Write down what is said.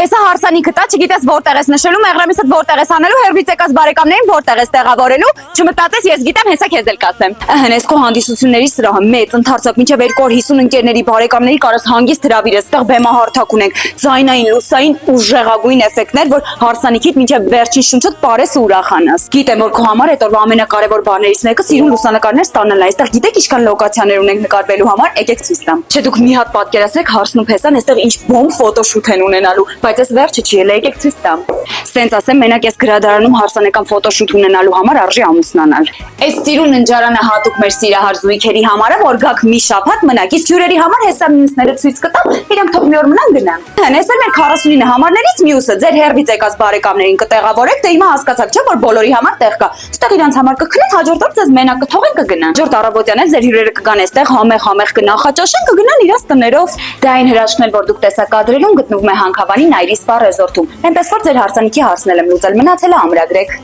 Հեսա հարսանիքը տա, չգիտես որտեղ ես նշելու, մեղրամիսդ որտեղ ես անելու, հերվից եկած բարեկամներին որտեղ ես տեղավորելու, չմտածես ես գիտեմ, հեսա քեզ էլ կասեմ։ Հենց քո հանդիսությունների սրահը մեծ ընդարձակ մինչև 250 ընկերների բարեկամների կարաս հանգիստ հրավիրես, այդտեղ բեմահարթակ ունենք, ձայնային, լուսային ուժեղագույն էֆեկտներ, որ հարսանիքիդ մինչև վերջին շունչդ պարես ու ուրախանաս։ Գիտեմ, որ քո համար այդ օրվա ամենակարևոր բաներից մեկը սիրուն լուսանկարներ ստանալն է, այստեղ գիտեք ինչքան լոկացիաներ ունենք նկարվելու համար, եկեք ցույց տամ։ Չէ, դուք մի հատ պատկերացրեք Հարսն ու Փեսան այստեղ ինչ բոմ ֆոտոշութ են ունենալու, բայց այս վերջը չի, ելա եկեք ցույց տամ։ Սենց ասեմ, մենակ ես գրադարանում հարսանեկան ֆոտոշութ ունենալու համար արժի ամուսնանալ։ Այս սիրուն ընջարանը հատուկ մեր սիրահար զույգերի համար է, որ գաք մի շաբաթ մնաք, իսկ հյուրերի համար հեսա մյուսները ցույց կտամ, իրանք թող մի օր մնան գնան։ Հենց մեր 49 համարներից մյուսը ձեր հերվից եկած բարեկամներին կտեղավորեք, դե հիմա հասկացաք, չէ՞ որ բոլորի համար տեղ կա։ Ստեղ իրանց համար կքնեն, հաջորդ օր ձեզ մենակ կթողեն կգնան։ Հաջորդ առավոտյան էլ ձեր հյուրերը կգան այստեղ համեղ կնախաճաշեն, կգնան իրաց տներով։ Դա այն հրաշքն էլ որ դուք տեսակադրելուն գտնվում է Հանքավանի Նայրի սպա ռեզորտում։ Այնպես որ ձեր հարսանիքի հարցնել եմ լուծել, մնացելը ամրագրեք։